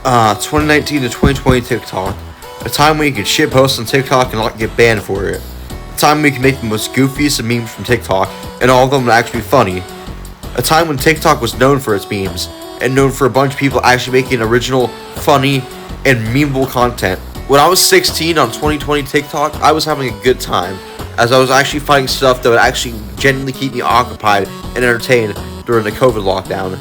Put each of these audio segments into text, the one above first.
2019 to 2020 TikTok. A time when you can shit post on TikTok and not get banned for it. A time when you can make the most goofiest of memes from TikTok, and all of them would actually be funny. A time when TikTok was known for its memes, and known for a bunch of people actually making original, funny, and memeable content. When I was 16 on 2020 TikTok, I was having a good time, as I was actually finding stuff that would actually genuinely keep me occupied and entertained during the COVID lockdown.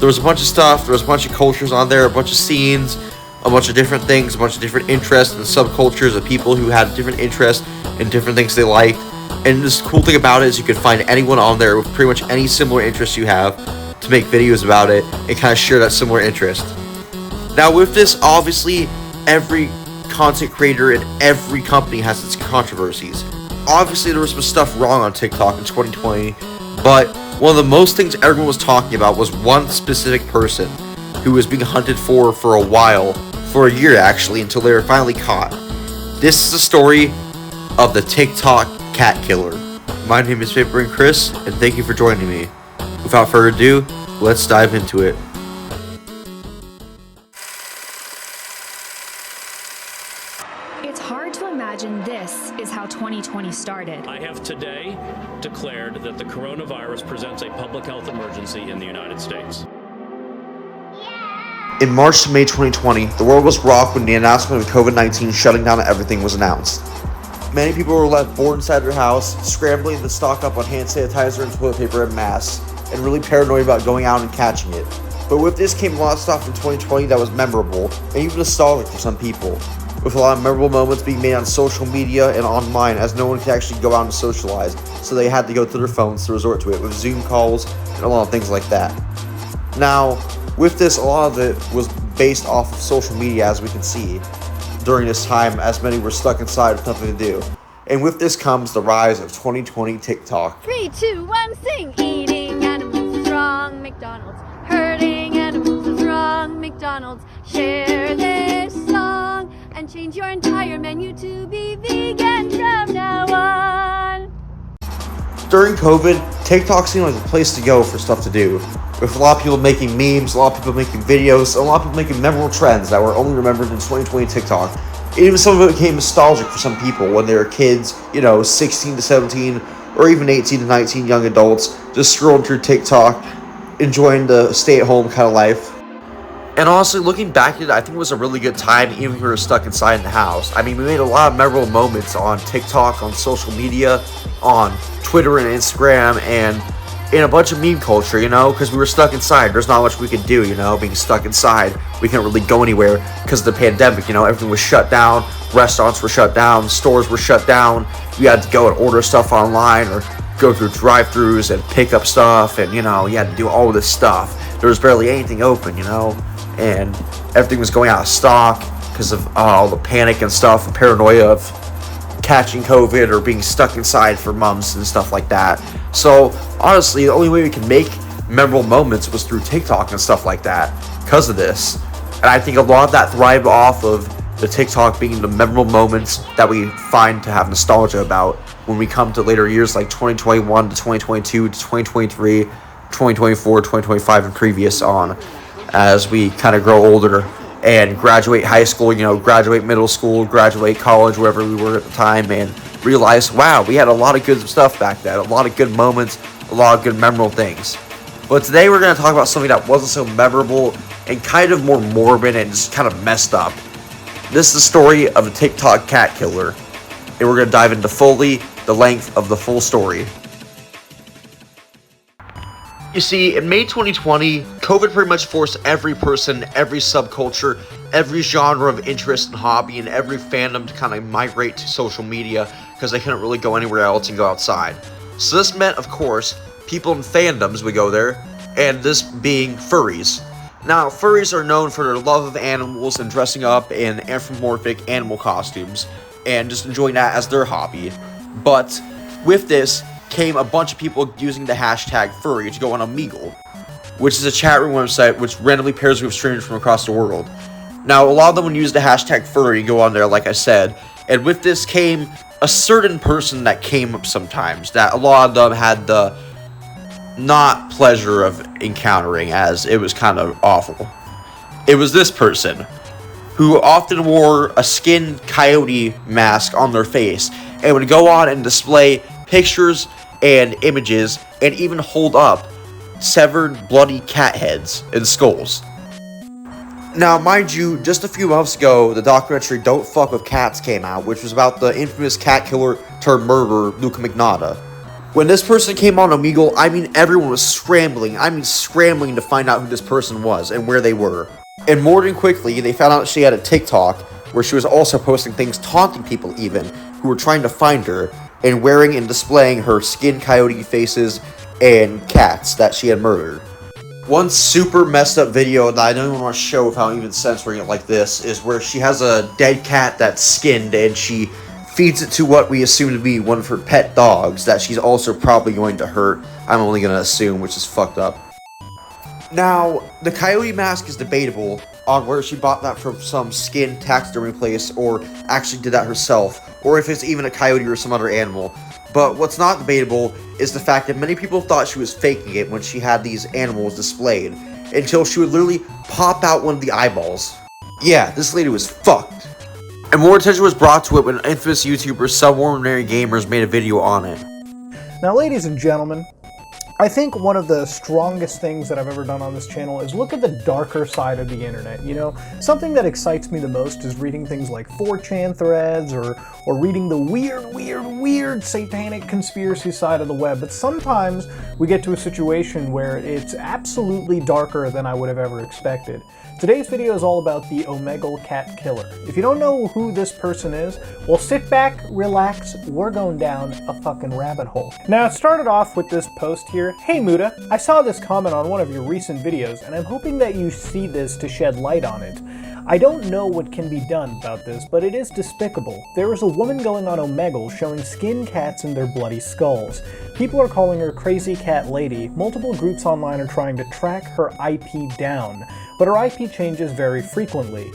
There was a bunch of stuff, there was a bunch of cultures on there, a bunch of scenes, a bunch of different things, a bunch of different interests and subcultures of people who had different interests and different things they liked. And this cool thing about it is you could find anyone on there with pretty much any similar interest you have to make videos about it and kind of share that similar interest. Now with this, obviously, every content creator and every company has its controversies. Obviously, there was some stuff wrong on TikTok in 2020, but one of the most things everyone was talking about was one specific person who was being hunted for a while, for a year actually, until they were finally caught. This is the story of the TikTok cat killer. My name is Vaporing Chris, and thank you for joining me. Without further ado, let's dive into it. It's hard to imagine this is how 2020 started. I have today declared that the coronavirus presents a public health emergency in the United States. In March to May 2020, the world was rocked when the announcement of COVID-19 shutting down everything was announced. Many people were left bored inside their house, scrambling to stock up on hand sanitizer and toilet paper and masks, and really paranoid about going out and catching it. But with this came a lot of stuff in 2020 that was memorable, and even nostalgic for some people, with a lot of memorable moments being made on social media and online, as no one could actually go out and socialize, so they had to go to their phones to resort to it, with Zoom calls and a lot of things like that. Now, with this, a lot of it was based off of social media, as we can see, during this time, as many were stuck inside with nothing to do. And with this comes the rise of 2020 TikTok. 3, 2, 1, sing! Eating animals is wrong, McDonald's. Hurting animals is wrong, McDonald's. Share this song and change your entire menu to be vegan from now on. During COVID, TikTok seemed like the place to go for stuff to do, with a lot of people making memes, a lot of people making videos, a lot of people making memorable trends that were only remembered in 2020 TikTok. Even some of it became nostalgic for some people when they were kids, 16 to 17, or even 18 to 19 young adults, just scrolling through TikTok, enjoying the stay-at-home kind of life. And honestly, looking back at it, I think it was a really good time, even if we were stuck inside in the house. I mean, we made a lot of memorable moments on TikTok, on social media, on Twitter and Instagram, and in a bunch of meme culture, because we were stuck inside. There's not much we could do, being stuck inside. We couldn't really go anywhere because of the pandemic, everything was shut down. Restaurants were shut down. Stores were shut down. We had to go and order stuff online or go through drive-thrus and pick up stuff, and, you had to do all of this stuff. There was barely anything open, and everything was going out of stock because of all the panic and stuff, and paranoia of catching COVID or being stuck inside for months and stuff like that. So honestly, the only way we can make memorable moments was through TikTok and stuff like that because of this. And I think a lot of that thrived off of the TikTok being the memorable moments that we find to have nostalgia about when we come to later years like 2021 to 2022 to 2023, 2024, 2025, and previous on, as we kind of grow older and graduate high school, graduate middle school, graduate college, wherever we were at the time, and realize, wow, we had a lot of good stuff back then, a lot of good moments, a lot of good memorable things. But today we're going to talk about something that wasn't so memorable and kind of more morbid and just kind of messed up. This is the story of a TikTok cat killer, and we're going to dive into fully the length of the full story. You see, in May 2020, COVID pretty much forced every person, every subculture, every genre of interest and hobby, and every fandom to kind of migrate to social media because they couldn't really go anywhere else and go outside. So this meant, of course, people in fandoms would go there, and this being furries. Now, furries are known for their love of animals and dressing up in anthropomorphic animal costumes, and just enjoying that as their hobby. But with this came a bunch of people using the hashtag furry to go on Omegle, which is a chat room website which randomly pairs you with strangers from across the world. Now, a lot of them would use the hashtag furry and go on there, like I said, and with this came a certain person that came up sometimes that a lot of them had the not pleasure of encountering, as it was kind of awful. It was this person, who often wore a skinned coyote mask on their face and would go on and display pictures and images and even hold up severed bloody cat heads and skulls. Now, mind you, just a few months ago, the documentary Don't Fuck With Cats came out, which was about the infamous cat killer turned murderer, Luca Magnotta. When this person came on Omegle, I mean everyone was scrambling to find out who this person was and where they were. And more than quickly, they found out she had a TikTok, where she was also posting things taunting people even, who were trying to find her, and wearing and displaying her skinned coyote faces and cats that she had murdered. One super messed up video that I don't even want to show without even censoring it like this is where she has a dead cat that's skinned and she feeds it to what we assume to be one of her pet dogs that she's also probably going to hurt. I'm only going to assume, which is fucked up. Now, the coyote mask is debatable on where she bought that from some skin taxidermy place or actually did that herself, or if it's even a coyote or some other animal. But what's not debatable is the fact that many people thought she was faking it when she had these animals displayed, until she would literally pop out one of the eyeballs. Yeah, this lady was fucked. And more attention was brought to it when infamous YouTuber Some Ordinary Gamers made a video on it. Now, ladies and gentlemen, I think one of the strongest things that I've ever done on this channel is look at the darker side of the internet. You know, something that excites me the most is reading things like 4chan threads or reading the weird satanic conspiracy side of the web. But sometimes we get to a situation where it's absolutely darker than I would have ever expected. Today's video is all about the Omegle cat killer. If you don't know who this person is, well, sit back, relax, we're going down a fucking rabbit hole. Now, it started off with this post here. Hey Muda, I saw this comment on one of your recent videos, and I'm hoping that you see this to shed light on it. I don't know what can be done about this, but it is despicable. There is a woman going on Omegle showing skinned cats and their bloody skulls. People are calling her Crazy Cat Lady. Multiple groups online are trying to track her IP down, but her IP changes very frequently.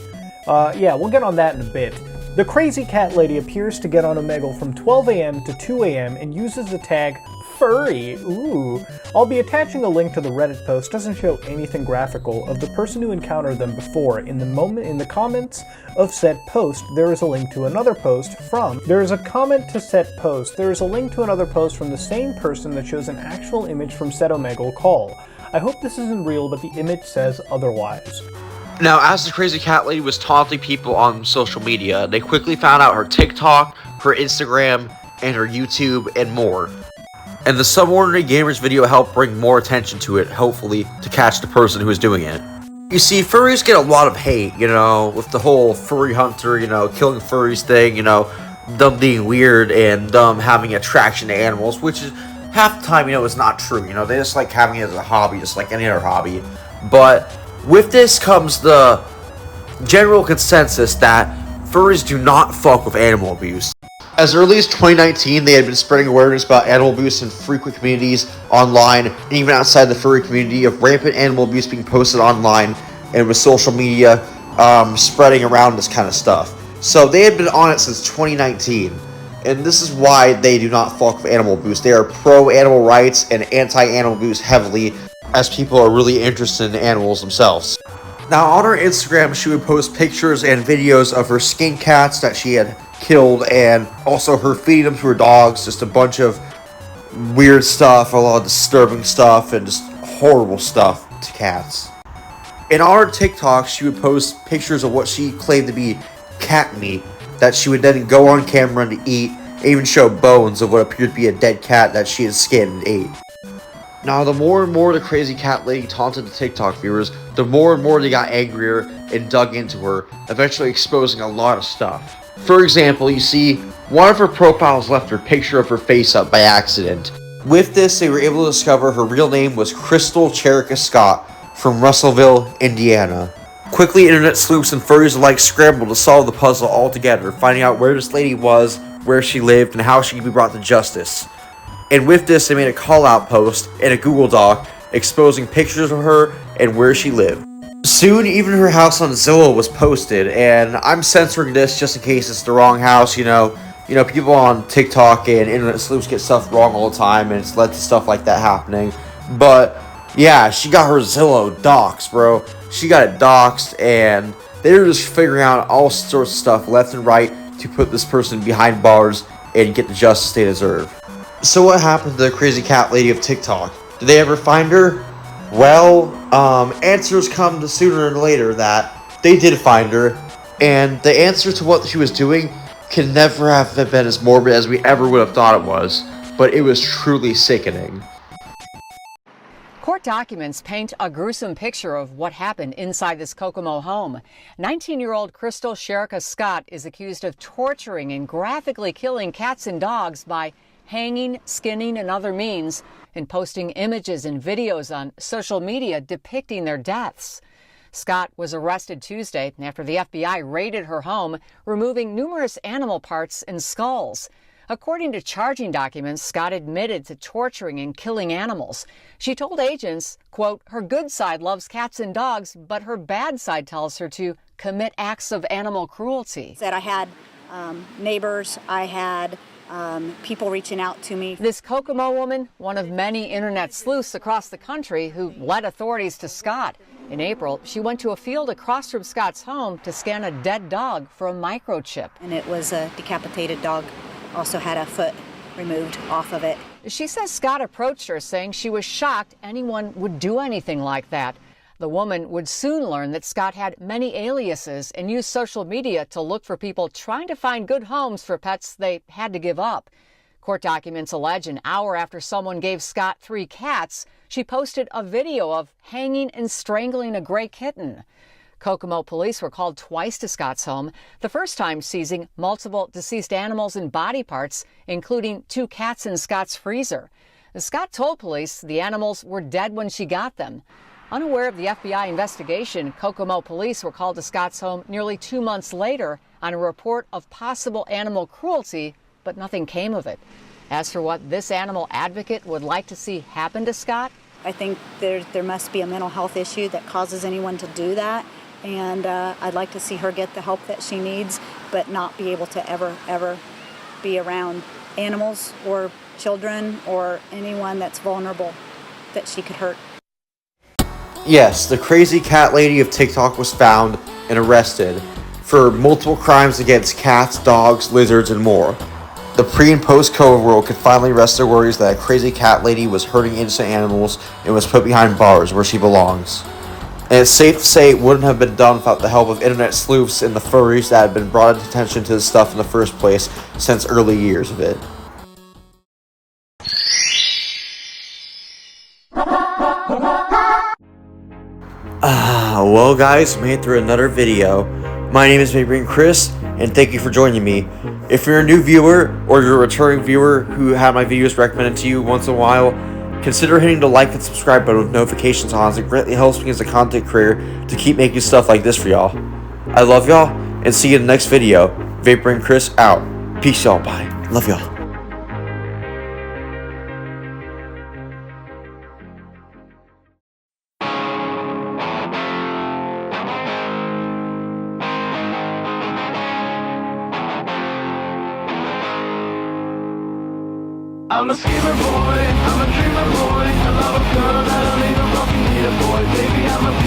Yeah, we'll get on that in a bit. The Crazy Cat Lady appears to get on Omegle from 12 a.m. to 2 a.m. and uses the tag furry. Ooh. I'll be attaching a link to the Reddit post. Doesn't show anything graphical of the person who encountered them before. In the comments of said post, there is a link to another post from. There is a comment to said post. There is a link to another post from the same person that shows an actual image from said Omegle call. I hope this isn't real, but the image says otherwise. Now, as the Crazy Cat Lady was taunting people on social media, they quickly found out her TikTok, her Instagram, and her YouTube, and more. And the Some Ordinary Gamers video helped bring more attention to it, hopefully, to catch the person who was doing it. You see, furries get a lot of hate, you know, with the whole furry hunter, you know, killing furries thing, you know, them being weird and them having attraction to animals, which is, half the time, you know, is not true, you know, they just like having it as a hobby, just like any other hobby. But with this comes the general consensus that furries do not fuck with animal abuse. As early as 2019, they had been spreading awareness about animal abuse in frequent communities online, and even outside the furry community, of rampant animal abuse being posted online, and with social media spreading around this kind of stuff. So they had been on it since 2019, and this is why they do not fuck with animal abuse. They are pro-animal rights and anti-animal abuse heavily, as people are really interested in animals themselves. Now, on her Instagram, she would post pictures and videos of her skinned cats that she had killed, and also her feeding them to her dogs, just a bunch of weird stuff, a lot of disturbing stuff, and just horrible stuff to cats. And on her TikTok, she would post pictures of what she claimed to be cat meat that she would then go on camera to eat, and even show bones of what appeared to be a dead cat that she had skinned and ate. Now, the more and more the Crazy Cat Lady taunted the TikTok viewers, the more and more they got angrier and dug into her, eventually exposing a lot of stuff. For example, you see, one of her profiles left her picture of her face up by accident. With this, they were able to discover her real name was Crystal Cherica Scott from Russellville, Indiana. Quickly, internet sleuths and furries alike scrambled to solve the puzzle altogether, finding out where this lady was, where she lived, and how she could be brought to justice. And with this, they made a call-out post and a Google Doc exposing pictures of her and where she lived. Soon, even her house on Zillow was posted, and I'm censoring this just in case it's the wrong house. You know, people on TikTok and internet sleuths get stuff wrong all the time, and it's led to stuff like that happening. But Yeah, she got her Zillow doxxed, bro. She got it doxxed, and they were just figuring out all sorts of stuff left and right to put this person behind bars and get the justice they deserve. So what happened to the crazy cat lady of TikTok? Did they ever find her? Well, answers come to sooner or later that they did find her, and the answer to what she was doing can never have been as morbid as we ever would have thought it was, but it was truly sickening. Court documents paint a gruesome picture of what happened inside this Kokomo home. 19-year-old Crystal Sherika Scott is accused of torturing and graphically killing cats and dogs by hanging, skinning, and other means, and posting images and videos on social media depicting their deaths. Scott was arrested Tuesday after the FBI raided her home, removing numerous animal parts and skulls. According to charging documents, Scott admitted to torturing and killing animals. She told agents, quote, her good side loves cats and dogs, but her bad side tells her to commit acts of animal cruelty. That I had neighbors, I had people reaching out to me. This Kokomo woman, one of many internet sleuths across the country who led authorities to Scott. In April, she went to a field across from Scott's home to scan a dead dog for a microchip. And it was a decapitated dog. Also had a foot removed off of it. She says Scott approached her saying she was shocked anyone would do anything like that. The woman would soon learn that Scott had many aliases and used social media to look for people trying to find good homes for pets they had to give up. Court documents allege an hour after someone gave Scott 3 cats, she posted a video of hanging and strangling a gray kitten. Kokomo police were called twice to Scott's home, the first time seizing multiple deceased animals and body parts, including 2 cats in Scott's freezer. Scott told police the animals were dead when she got them. Unaware of the FBI investigation, Kokomo police were called to Scott's home nearly 2 months later on a report of possible animal cruelty, but nothing came of it. As for what this animal advocate would like to see happen to Scott, I think there must be a mental health issue that causes anyone to do that. And I'd like to see her get the help that she needs, but not be able to ever be around animals or children or anyone that's vulnerable that she could hurt. Yes, the crazy cat lady of TikTok was found and arrested for multiple crimes against cats, dogs, lizards, and more. The pre- and post-COVID world could finally rest their worries that a crazy cat lady was hurting innocent animals and was put behind bars where she belongs. And it's safe to say it wouldn't have been done without the help of internet sleuths and the furries that had been brought into attention to this stuff in the first place since early years of it. Well guys, made it through another video. My name is Maybe Chris, and thank you for joining me. If you're a new viewer, or you're a returning viewer who had my videos recommended to you once in a while, consider hitting the like and subscribe button with notifications on, as it greatly helps me as a content creator to keep making stuff like this for y'all. I love y'all, and see you in the next video. Vapor and Chris out. Peace y'all, bye. Love y'all. I'm a schemer boy, I'm a dreamer boy, I love a girl that'll leave a broken meter boy. Baby, I'm a